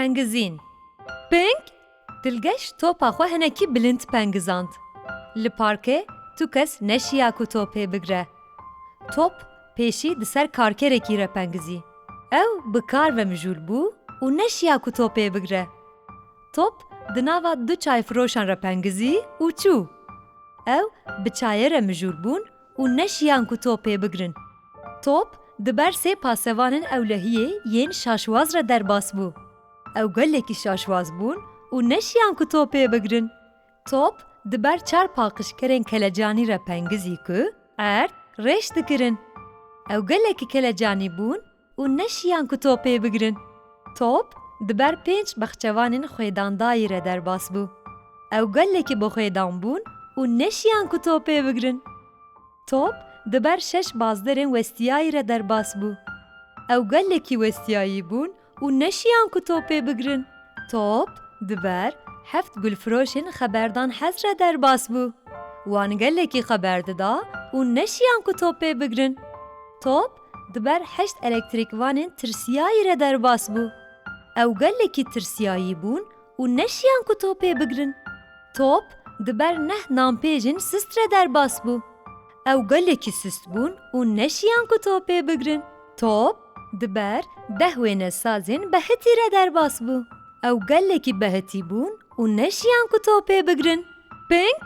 پنگزین. پنگ دلگەش تۆپا خۆ هەنێکی بلند پەنگزاند. li parkê tu kes neşiya ku topê bigre. Top pêşî di ser karkerekî re pengizî. Ew bi kar ve mijûl bû û neşiya ku topê bigre. Top di nava du çayfiroşan re pengizî û çû. Ew bi çayê re mijûl bûn û neşiyan ku topê bigirin. Top di ber sê pasevanên ewlehiyê yên şaşwaz re derbas bû. Ew gelekî şaşwaz bûn û neşiyan ku topê bigirin. Top di ber çar paqişkerên kelecanî re pengizî ku erd rêş dikirin. Ew gelekî kelecanî bûn û neşiyan ku topê bigirin. Top di ber 5 bexçevanên xwêdandayî re derbas bû. Ew gelekî bixwêdan bûn û neşiyan ku topê bigirin. Top di ber 6 bazderên westiyayî re derbas bû. Ew gelekî westiyayî bûn û neşiyan ku topê bigirin. Top di ber 7 gulfiroşên xeberdan hez re derbas bû. Wan gelekî xeber dida û neşiyan ku topê bigirin. Top di ber 8 elektrîkvanên tirsiyayî re derbas bû. Ew gelekî tirsiyayî bûn û neşiyan ku topê bigirin. Top di ber 9 nampêjên sist re derbas bû. Ew gelekî sist bûn û neşiyan ku topê bigirin. Top di ber 10 wêne sazên behitî re derbas bû. Ew gelekî behitî bûn û neşiyan ku topê bigirin. Ping